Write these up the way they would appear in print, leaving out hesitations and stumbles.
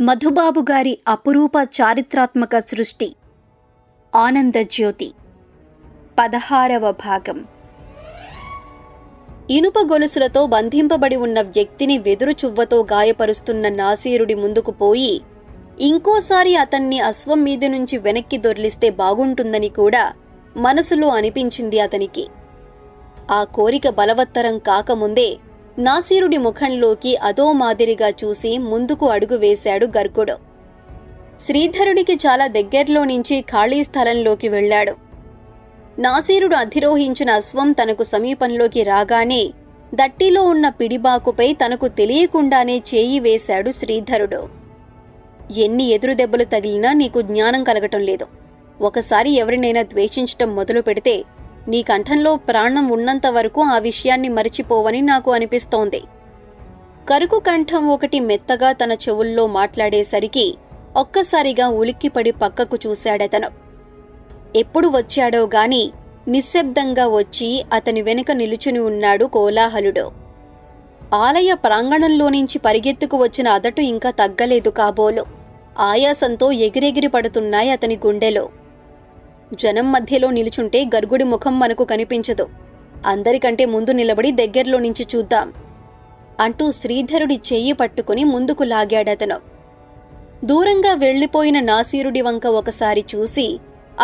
మధుబాబు గారి అపురూప చారిత్రాత్మక సృష్టి ఆనందజ్యోతి 16వ భాగం. ఇనుప గొలుసులతో బంధింపబడి ఉన్న వ్యక్తిని వెదురు చువ్వతో గాయపరుస్తున్న నాసీరుడి ముందుకు పోయి ఇంకోసారి అతన్ని అశ్వం మీద నుంచి వెనక్కి దొర్లిస్తే బాగుంటుందని కూడా మనసులో అనిపించింది అతనికి. ఆ కోరిక బలవత్తరం కాకముందే నాసీరుడి ముఖంలోకి అదో మాదిరిగా చూసి ముందుకు అడుగు వేశాడు గర్గుడు. శ్రీధరుడికి చాలా దగ్గర్లో నుంచి ఖాళీ స్థలంలోకి వెళ్లాడు. నాసీరుడు అధిరోహించిన అశ్వం తనకు సమీపంలోకి రాగానే దట్టిలో ఉన్న పిడిబాకుపై తనకు తెలియకుండానే చేయి వేశాడు శ్రీధరుడు. ఎన్ని ఎదురు దెబ్బలు తగిలినా నీకు జ్ఞానం కలగటం లేదు. ఒకసారి ఎవరినైనా ద్వేషించటం మొదలు పెడితే నీ కంఠంలో ప్రాణం ఉన్నంత వరకు ఆ విషయాన్ని మరిచిపోవని నాకు అనిపిస్తోంది. కరుకు కంఠం ఒకటి మెత్తగా తన చెవుల్లో మాట్లాడేసరికి ఒక్కసారిగా ఉలిక్కిపడి పక్కకు చూశాడతను. ఎప్పుడు వచ్చాడో గాని నిశ్శబ్దంగా వచ్చి అతని వెనుక నిలుచుని ఉన్నాడు కోలాహలుడు. ఆలయ ప్రాంగణంలో నుంచి పరిగెత్తుకు వచ్చిన అదటు ఇంకా తగ్గలేదు కాబోలు. ఆయాసంతో ఎగిరెగిరి పడుతున్నాయి అతని గుండెలో. జనం మధ్యలో నిలుచుంటే గర్గుడి ముఖం మనకు కనిపించదు. అందరికంటే ముందు నిలబడి దగ్గర్లో నుంచి చూద్దాం అంటూ శ్రీధరుడి చెయ్యి పట్టుకుని ముందుకు లాగాడతను. దూరంగా వెళ్లిపోయిన నాసీరుడి వంక ఒకసారి చూసి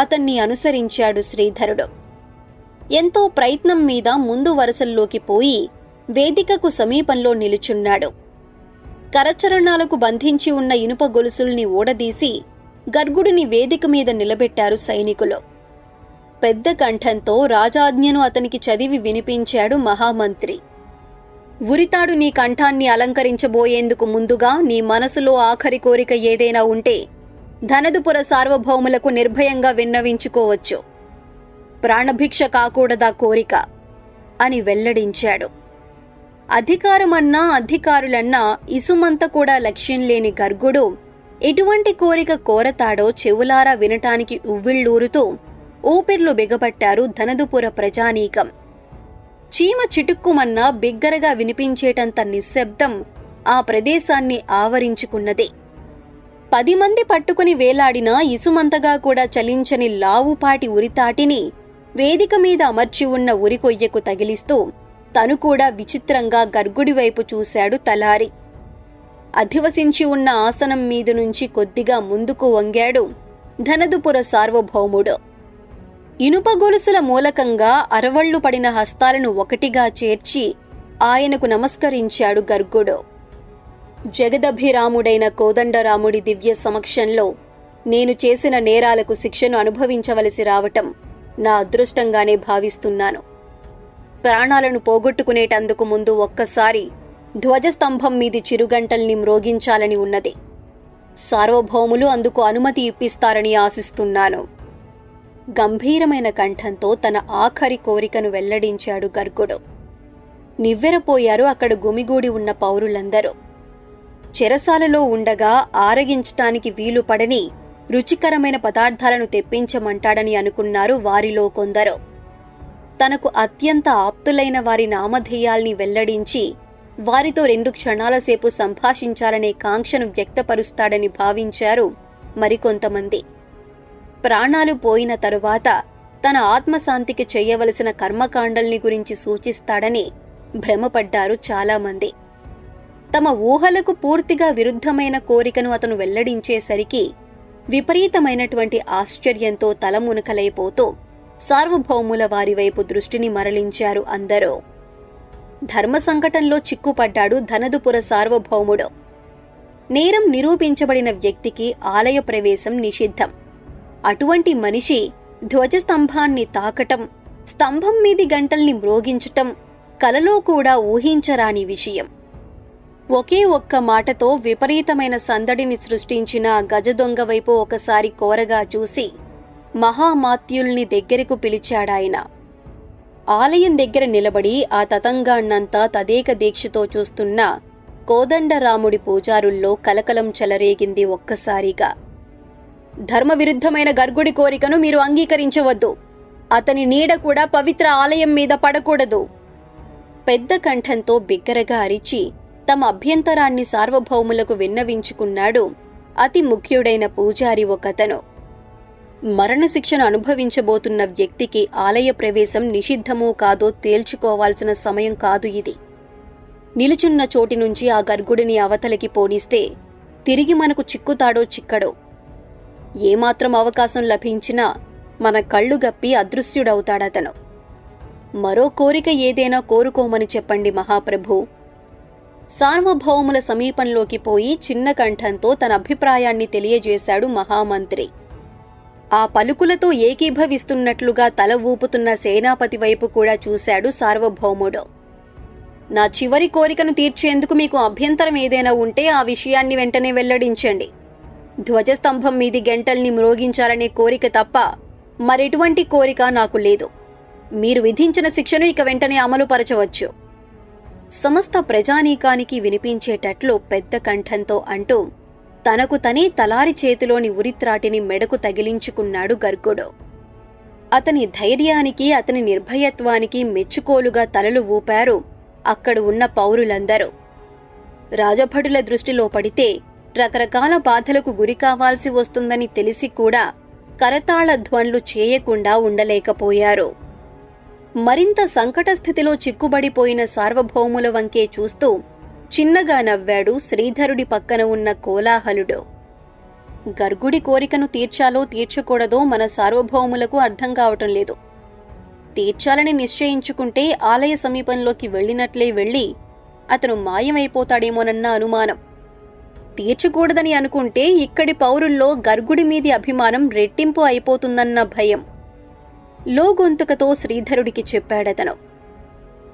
అతన్ని అనుసరించాడు శ్రీధరుడు. ఎంతో ప్రయత్నం మీద ముందు వరుసల్లోకి పోయి వేదికకు సమీపంలో నిలుచున్నాడు. కరచరణాలకు బంధించి ఉన్న ఇనుప గొలుసుల్ని ఊడదీసి గర్గుడిని వేదిక మీద నిలబెట్టారు సైనికులు. పెద్ద కంఠంతో రాజాజ్ఞను అతనికి చదివి వినిపించాడు మహామంత్రి. ఉరితాడు నీ కంఠాన్ని అలంకరించబోయేందుకు ముందుగా నీ మనసులో ఆఖరి కోరిక ఏదైనా ఉంటే ధనదుపుర సార్వభౌములకు నిర్భయంగా విన్నవించుకోవచ్చు. ప్రాణభిక్ష కాకూడదా కోరిక అని వెల్లడించాడు. అధికారమన్నా అధికారులన్నా ఇసుమంత కూడా లక్ష్యం లేని గర్గుడు ఎటువంటి కోరిక కోరతాడో చెవులారా వినటానికి ఉవ్విళ్ళూరుతూ ఊపిర్లు బిగపట్టారు ధనదుపుర ప్రజానీకం. చీమ చిటుక్కుమన్నా బిగ్గరగా వినిపించేటంత నిశ్శబ్దం ఆ ప్రదేశాన్ని ఆవరించుకున్నది. 10 మంది పట్టుకుని వేలాడినా ఇసుమంతగా కూడా చలించని లావుపాటి ఉరితాటిని వేదిక మీద అమర్చి ఉన్న ఉరికొయ్యకు తగిలిస్తూ తను కూడా విచిత్రంగా గర్గుడి వైపు చూశాడు తలారి. అధివసించి ఉన్న ఆసనం మీద నుంచి కొద్దిగా ముందుకు వంగాడు ధనదుపుర సార్వభౌముడు. ఇనుప గొలుసుల మూలకంగా అరవళ్లు పడిన హస్తాలను ఒకటిగా చేర్చి ఆయనకు నమస్కరించాడు గర్గుడు. జగదభిరాముడైన కోదండరాముడి దివ్య సమక్షంలో నేను చేసిన నేరాలకు శిక్షను అనుభవించవలసి రావటం నా అదృష్టంగానే భావిస్తున్నాను. ప్రాణాలను పోగొట్టుకునేటందుకు ముందు ఒక్కసారి ధ్వజస్తంభం మీది చిరుగంటల్ని మ్రోగించాలని ఉన్నది. సార్వభౌములు అందుకు అనుమతి ఇప్పిస్తారని ఆశిస్తున్నాను. గంభీరమైన కంఠంతో తన ఆఖరి కోరికను వెల్లడించాడు గర్గుడు. నివ్వెరపోయారు అక్కడ గుమిగూడి ఉన్న పౌరులందరూ. చెరసాలలో ఉండగా ఆరగించటానికి వీలు పడని రుచికరమైన పదార్థాలను తెప్పించమంటాడని అనుకున్నారు వారిలో కొందరు. తనకు అత్యంత ఆప్తులైన వారి నామధేయాల్ని వెల్లడించి వారితో 2 క్షణాల సేపు సంభాషించాలనే కాంక్షను వ్యక్తపరుస్తాడని భావించారు మరికొంతమంది. ప్రాణాలు పోయిన తరువాత తన ఆత్మశాంతికి చేయవలసిన కర్మకాండల్ని గురించి సూచిస్తాడని భ్రమపడ్డారు చాలామంది. తమ ఊహలకు పూర్తిగా విరుద్ధమైన కోరికను అతను వెల్లడించేసరికి విపరీతమైనటువంటి ఆశ్చర్యంతో తలమునకలైపోతూ సార్వభౌముల వారివైపు దృష్టిని మరలించారు అందరూ. ధర్మ సంకటంలో చిక్కుపడ్డాడు ధనదుపుర సార్వభౌముడు. నేరం నిరూపించబడిన వ్యక్తికి ఆలయ ప్రవేశం నిషిద్ధం. అటువంటి మనిషి ధ్వజస్తంభాన్ని తాకటం, స్తంభం మీది గంటల్ని మ్రోగించటం కలలో కూడా ఊహించరాని విషయం. ఒకే ఒక్క మాటతో విపరీతమైన సందడిని సృష్టించిన గజదొంగ వైపు ఒకసారి కోరగా చూసి మహామాత్యుల్ని దగ్గరకు పిలిచాడాయన. ఆలయం దగ్గర నిలబడి ఆ తతంగాన్నంతా తదేక దీక్షతో చూస్తున్న కోదండరాముడి పూజారుల్లో కలకలం చెలరేగింది ఒక్కసారిగా. ధర్మవిరుద్ధమైన గర్గుడి కోరికను మీరు అంగీకరించవద్దు. అతని నీడ కూడా పవిత్ర ఆలయం మీద పడకూడదు. పెద్ద కంఠంతో బిగ్గరగా అరిచి తమ అభ్యంతరాన్ని సార్వభౌములకు విన్నవించుకున్నాడు అతి ముఖ్యుడైన పూజారి ఒకతను. మరణశిక్షను అనుభవించబోతున్న వ్యక్తికి ఆలయ ప్రవేశం నిషిద్ధమో కాదో తేల్చుకోవాల్సిన సమయం కాదు ఇది. నిలుచున్న చోటి నుంచి ఆ గర్గుడిని అవతలికి పోనిస్తే తిరిగి మనకు చిక్కుతాడో చిక్కడో. ఏమాత్రం అవకాశం లభించినా మన కళ్ళు గప్పి అదృశ్యుడవుతాడతను. మరో కోరిక ఏదైనా కోరుకోమని చెప్పండి మహాప్రభు. సార్వభౌముల సమీపంలోకి పోయి చిన్న కంఠంతో తన అభిప్రాయాన్ని తెలియజేశాడు మహామంత్రి. ఆ పలుకులతో ఏకీభవిస్తున్నట్లుగా తల ఊపుతున్న సేనాపతి వైపు కూడా చూశాడు సార్వభౌముడు. నా చివరి కోరికను తీర్చేందుకు మీకు అభ్యంతరం ఏదైనా ఉంటే ఆ విషయాన్ని వెంటనే వెల్లడించండి. ధ్వజస్తంభం మీది గంటల్ని మ్రోగించాలనే కోరిక తప్ప మరెటువంటి కోరిక నాకు లేదు. మీరు విధించిన శిక్షను ఇక వెంటనే అమలుపరచవచ్చు. సమస్త ప్రజానీకానికి వినిపించేటట్లు పెద్ద కంఠంతో అంటూ తనకు తనే తలారి చేతిలోని ఉరిత్రాటిని మెడకు తగిలించుకున్నాడు గర్గుడు. అతని ధైర్యానికి, అతని నిర్భయత్వానికి మెచ్చుకోలుగా తలలు ఊపారు అక్కడ ఉన్న పౌరులందరూ. రాజభటుల దృష్టిలో పడితే రకరకాల బాధలకు గురి కావాల్సి వస్తుందని తెలిసి కూడా కరతాళ ధ్వనులు చేయకుండా ఉండలేకపోయారు. మరింత సంకట స్థితిలో చిక్కుబడిపోయిన సార్వభౌముల వంకే చూస్తూ చిన్నగా నవ్వాడు శ్రీధరుడి పక్కన ఉన్న కోలాహలుడు. గర్గుడి కోరికను తీర్చాలో తీర్చకూడదో మన సార్వభౌములకు అర్థం కావటం లేదు. తీర్చాలని నిశ్చయించుకుంటే ఆలయ సమీపంలోకి వెళ్ళినట్లే వెళ్ళి అతను మాయమైపోతాడేమోనన్న అనుమానం. తీర్చకూడదని అనుకుంటే ఇక్కడి పౌరుల్లో గర్గుడి మీది అభిమానం రెట్టింపు అయిపోతుందన్న భయం లోగొంతుకతో శ్రీధరుడికి చెప్పాడతను.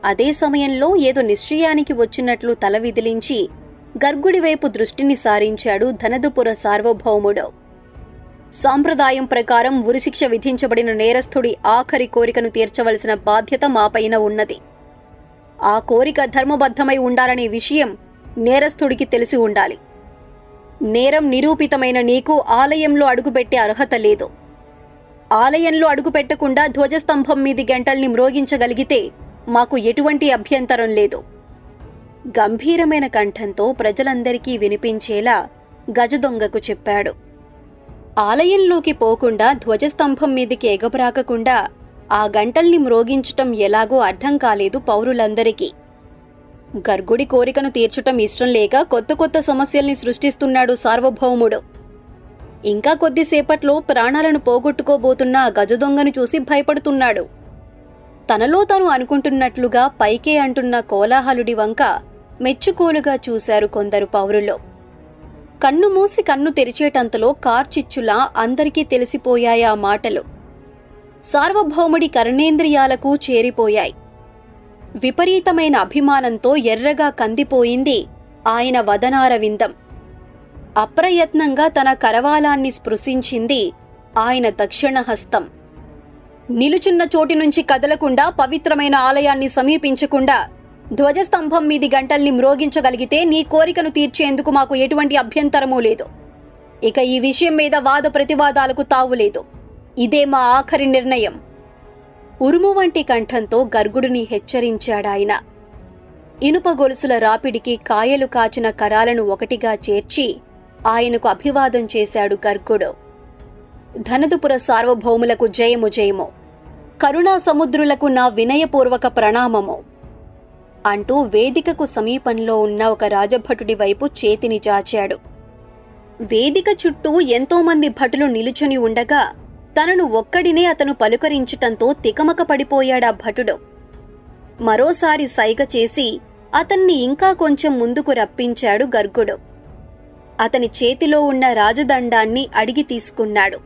అదే సమయంలో ఏదో నిశ్చయానికి వచ్చినట్లు తల విదిలించి గర్గుడి వైపు దృష్టిని సారించాడు ధనదుపుర సార్వభౌముడు. సాంప్రదాయం ప్రకారం ఉరిశిక్ష విధించబడిన నేరస్థుడి ఆఖరి కోరికను తీర్చవలసిన బాధ్యత మాపైన ఉన్నది. ఆ కోరిక ధర్మబద్ధమై ఉండాలనే విషయం నేరస్థుడికి తెలిసి ఉండాలి. నేరం నిరూపితమైన నీకు ఆలయంలో అడుగుపెట్టే అర్హత లేదు. ఆలయంలో అడుగుపెట్టకుండా ధ్వజస్తంభం మీది గంటల్ని మ్రోగించగలిగితే మాకు ఎటువంటి అభ్యంతరం లేదు. గంభీరమైన కంఠంతో ప్రజలందరికీ వినిపించేలా గజదొంగకు చెప్పాడు. ఆలయంలోకి పోకుండా ధ్వజస్తంభం మీదికి ఎగబ్రాకకుండా ఆ గంటల్ని మ్రోగించటం ఎలాగో అర్థం కాలేదు పౌరులందరికీ. గర్గుడి కోరికను తీర్చటం ఇష్టం లేక కొత్త కొత్త సమస్యల్ని సృష్టిస్తున్నాడు సార్వభౌముడు. ఇంకా కొద్దిసేపట్లో ప్రాణాలను పోగొట్టుకోబోతున్న ఆ గజదొంగను చూసి భయపడుతున్నాడు. తనలో తాను అనుకుంటున్నట్లుగా పైకే అంటున్న కోలాహలుడి వంక మెచ్చుకోలుగా చూశారు కొందరు పౌరులు. కన్ను మూసి కన్ను తెరిచేటంతలో కార్చిచ్చులా అందరికీ తెలిసిపోయాయా మాటలు. సార్వభౌముడి కర్ణేంద్రియాలకు చేరిపోయాయి. విపరీతమైన అభిమానంతో ఎర్రగా కందిపోయింది ఆయన వదనారవిందం. అప్రయత్నంగా తన కరవాలాన్ని స్పృశించింది ఆయన దక్షిణహస్తం. నిలుచున్న చోటి నుంచి కదలకుండా పవిత్రమైన ఆలయాన్ని సమీపించకుండా ధ్వజస్తంభం మీది గంటల్ని మ్రోగించగలిగితే నీ కోరికను తీర్చేందుకు మాకు ఎటువంటి అభ్యంతరమూ లేదు. ఇక ఈ విషయం మీద వాద ప్రతివాదాలకు తావులేదు. ఇదే మా ఆఖరి నిర్ణయం. ఉరుము వంటి కంఠంతో గర్గుడిని హెచ్చరించాడాయన. ఇనుప గొలుసుల రాపిడికి కాయలు కాచిన కరాలను ఒకటిగా చేర్చి ఆయనకు అభివాదం చేశాడు గర్గుడు. ధనదుపుర సార్వభౌములకు జయము జయము, కరుణా సముద్రులకు నా వినయపూర్వక ప్రణామము అంటూ వేదికకు సమీపంలో ఉన్న ఒక రాజభటుడి వైపు చేతిని చాచాడు. వేదిక చుట్టూ ఎంతోమంది భటులు నిలుచుని ఉండగా తనను ఒక్కడినే అతను పలుకరించటంతో తికమక పడిపోయాడా భటుడు. మరోసారి సైగ చేసి అతన్ని ఇంకా కొంచెం ముందుకు రప్పించాడు గర్గుడు. అతని చేతిలో ఉన్న రాజదండాన్ని అడిగి తీసుకున్నాడు.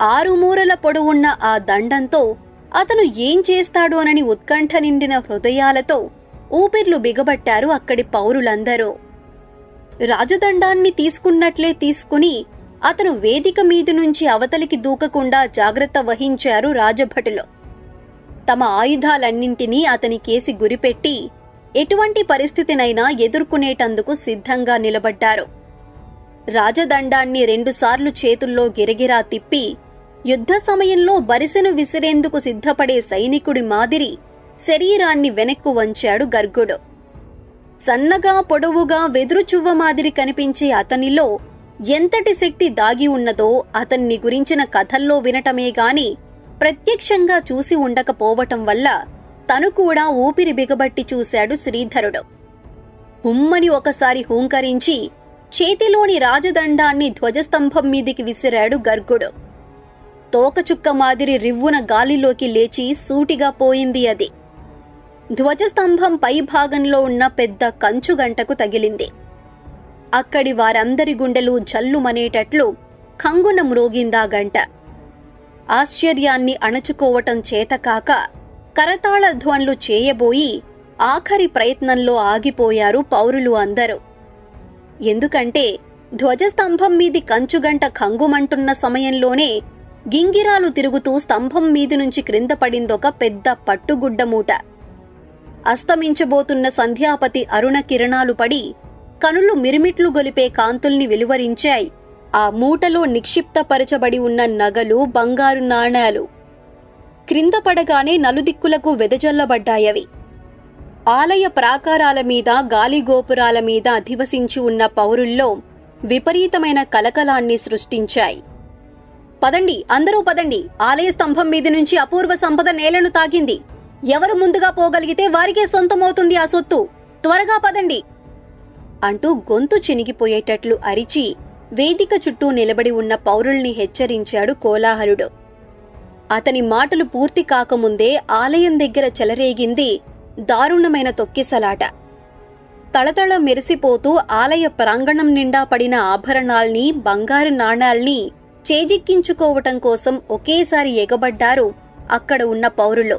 6 మూరల పొడవున్న ఆ దండంతో అతను ఏం చేస్తాడోనని ఉత్కంఠ నిండిన హృదయాలతో ఊపిర్లు బిగబట్టారు అక్కడి పౌరులందరూ. రాజదండాన్ని తీసుకున్నట్లే తీసుకుని అతను వేదిక మీది నుంచి అవతలికి దూకకుండా జాగ్రత్త వహించారు రాజభటులు. తమ ఆయుధాలన్నింటినీ అతని కేసి గురిపెట్టి ఎటువంటి పరిస్థితినైనా ఎదుర్కొనేటందుకు సిద్ధంగా నిలబడ్డారు. రాజదండాన్ని 2 సార్లు చేతుల్లో గిరగిరా తిప్పి యుద్ధ సమయంలో బరిసెను విసిరేందుకు సిద్ధపడే సైనికుడి మాదిరి శరీరాన్ని వెనక్కు వంచాడు గర్గుడు. సన్నగా పొడవుగా వెదురుచువ్వ మాదిరి కనిపించే అతనిలో ఎంతటి శక్తి దాగి ఉన్నదో అతన్ని గురించిన కథల్లో వినటమే గాని ప్రత్యక్షంగా చూసి ఉండకపోవటం వల్ల తను కూడా ఊపిరి బిగబట్టి చూశాడు శ్రీధరుడు. హుమ్మని ఒకసారి హూంకరించి చేతిలోని రాజదండాన్ని ధ్వజస్తంభం మీదికి విసిరాడు గర్గుడు. తోకచుక్క మాదిరి రివ్వున గాలిలోకి లేచి సూటిగా పోయింది అది. ధ్వజస్తంభం పై భాగంలో ఉన్న పెద్ద కంచుగంటకు తగిలింది. అక్కడి వారందరి గుండెలు జల్లుమనేటట్లు కంగున మ్రోగిందా గంట. ఆశ్చర్యాన్ని అణచుకోవటం చేతకాక కరతాళ ధ్వనులు చేయబోయి ఆఖరి ప్రయత్నంలో ఆగిపోయారు పౌరులు అందరూ. ఎందుకంటే ధ్వజస్తంభం మీది కంచుగంట కంగుమంటున్న సమయంలోనే గింగిరాలు తిరుగుతూ స్తంభం మీది నుంచి క్రింద పడిందొక పెద్ద పట్టుగుడ్డ మూట. అస్తమించబోతున్న సంధ్యాపతి అరుణ కిరణాలు పడి కనులు మిరిమిట్లు గొలిపే కాంతుల్ని వెలువరించాయి ఆ మూటలో నిక్షిప్తపరచబడి ఉన్న నగలు, బంగారు నాణాలు. క్రింద పడగానే నలుదిక్కులకు వెదజల్లబడ్డాయవి. ఆలయ ప్రాకారాల మీద, గాలిగోపురాల మీద అధివసించి ఉన్న పౌరుల్లో విపరీతమైన కలకలాన్ని సృష్టించాయి. పదండి, అందరూ పదండి, ఆలయ స్తంభం మీది నుంచి అపూర్వ సంపద నేలను తాకింది. ఎవరు ముందుగా పోగలిగితే వారికే సొంతమవుతుంది ఆ సొత్తు. త్వరగా పదండి అంటూ గొంతు చినిగిపోయేటట్లు అరిచి వేదిక చుట్టూ నిలబడి ఉన్న పౌరుల్ని హెచ్చరించాడు కోలాహలుడు. అతని మాటలు పూర్తి కాకముందే ఆలయం దగ్గర చెలరేగింది దారుణమైన తొక్కిసలాట. తళతళ మెరిసిపోతూ ఆలయ ప్రాంగణం నిండా పడిన ఆభరణాల్ని, బంగారు నాణాల్ని చేజిక్కించుకోవటం కోసం ఒకేసారి ఎగబడ్డారు అక్కడ ఉన్న పౌరులు.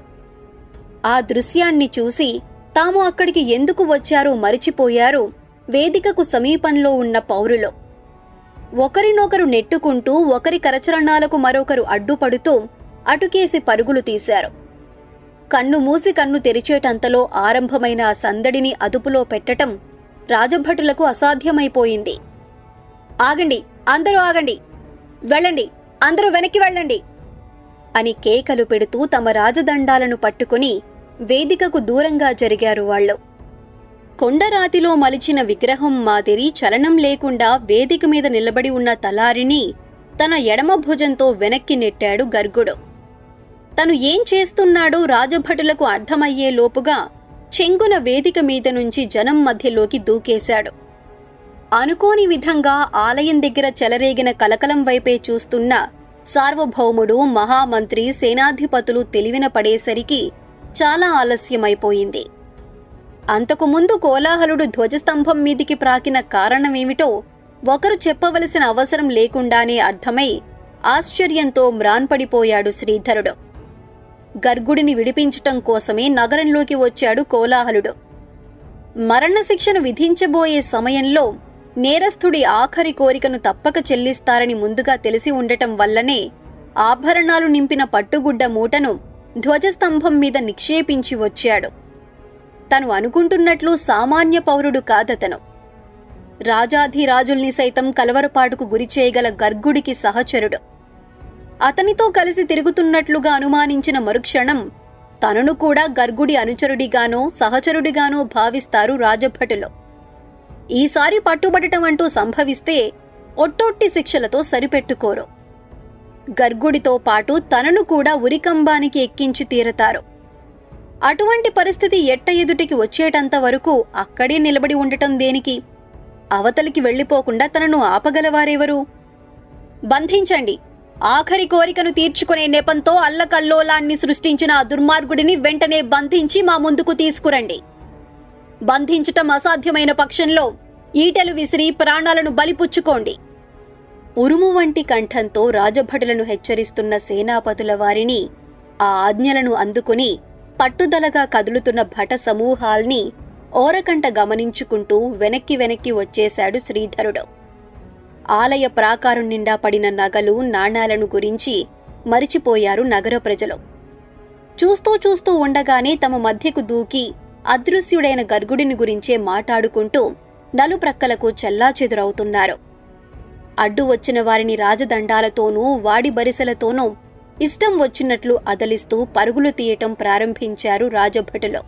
ఆ దృశ్యాన్ని చూసి తాము అక్కడికి ఎందుకు వచ్చారో మరిచిపోయారు వేదికకు సమీపంలో ఉన్న పౌరులు. ఒకరినొకరు నెట్టుకుంటూ, ఒకరి కరచరణాలకు మరొకరు అడ్డుపడుతూ అటుకేసి పరుగులు తీశారు. కన్ను మూసి కన్ను తెరిచేటంతలో ఆరంభమైన ఆ సందడిని అదుపులో పెట్టటం రాజభటులకు అసాధ్యమైపోయింది. ఆగండి, అందరూ ఆగండి, వెళ్ళండి, అందరూ వెనక్కి వెళ్ళండి అని కేకలు పెడుతూ తమ రాజదండాలను పట్టుకుని వేదికకు దూరంగా జరిగారు వాళ్ళు. కొండరాతిలో మలిచిన విగ్రహం మాదిరి చలనం లేకుండా వేదిక మీద నిలబడి ఉన్న తలారిని తన ఎడమ భుజంతో వెనక్కి నెట్టాడు గర్గుడు. తను ఏం చేస్తున్నాడో రాజభటులకు అర్థమయ్యే లోపుగా చెంగున వేదిక మీద నుంచి జనం మధ్యలోకి దూకేశాడు. అనుకోని విధంగా ఆలయం దగ్గర చెలరేగిన కలకలం వైపే చూస్తున్న సార్వభౌముడు, మహామంత్రి, సేనాధిపతులు తెలివిన పడేసరికి చాలా ఆలస్యమైపోయింది. అంతకుముందు కోలాహలుడు ధ్వజస్తంభం మీదికి ప్రాకిన కారణమేమిటో ఒకరు చెప్పవలసిన అవసరం లేకుండానే అర్థమై ఆశ్చర్యంతో మ్రాన్పడిపోయాడు శ్రీధరుడు. గర్గుడిని విడిపించటం కోసమే నగరంలోకి వచ్చాడు కోలాహలుడు. మరణశిక్షను విధించబోయే సమయంలో నేరస్థుడి ఆఖరి కోరికను తప్పక చెల్లిస్తారని ముందుగా తెలిసి ఉండటం వల్లనే ఆభరణాలు నింపిన పట్టుగుడ్డ మూటను ధ్వజస్తంభం మీద నిక్షేపించి వచ్చాడు. తను అనుకుంటున్నట్లు సామాన్య పౌరుడు కాదతను. రాజాధిరాజుల్ని సైతం కలవరపాటుకు గురిచేయగల గర్గుడికి సహచరుడు. అతనితో కలిసి తిరుగుతున్నట్లుగా అనుమానించిన మరుక్షణం తనను కూడా గర్గుడి అనుచరుడిగానో సహచరుడిగానో భావిస్తారు రాజభటులు. ఈసారి పట్టుబడటం అంటూ సంభవిస్తే ఒట్టొట్టి శిక్షలతో సరిపెట్టుకోరు. గర్గుడితో పాటు తనను కూడా ఉరికంబానికి ఎక్కించి తీరతారు. అటువంటి పరిస్థితి ఎట్ట ఎదుటికి వచ్చేటంత వరకు అక్కడే నిలబడి ఉండటం దేనికి? అవతలికి వెళ్లిపోకుండా తనను ఆపగలవారెవరు? బంధించండి, ఆఖరి కోరికను తీర్చుకునే నెపంతో అల్లకల్లోలాన్ని సృష్టించిన ఆ దుర్మార్గుడిని వెంటనే బంధించి మా ముందుకు తీసుకురండి. బంధించటం అసాధ్యమైన పక్షంలో ఈటెలు విసిరి ప్రాణాలను బలిపుచ్చుకోండి. ఉరుము వంటి కంఠంతో రాజభటులను హెచ్చరిస్తున్న సేనాపతుల వారిని, ఆ ఆజ్ఞలను అందుకుని పట్టుదలగా కదులుతున్న భట సమూహాల్ని ఓరకంట గమనించుకుంటూ వెనక్కి వచ్చేశాడు శ్రీధరుడు. ఆలయ ప్రాకారం నిండా పడిన నగలు, నాణాలను గురించి మరిచిపోయారు నగర ప్రజలు. చూస్తూ ఉండగానే తమ మధ్యకు దూకి అదృశ్యుడైన గర్గుడిని గురించే మాట్లాడుకుంటూ నలుప్రక్కలకు చెల్లాచెదురవుతున్నారు. అడ్డు వచ్చిన వారిని రాజదండాలతోనూ వాడి బరిసెలతోనూ ఇష్టం వచ్చినట్లు అదలిస్తూ పరుగులు తీయటం ప్రారంభించారు రాజభటులు.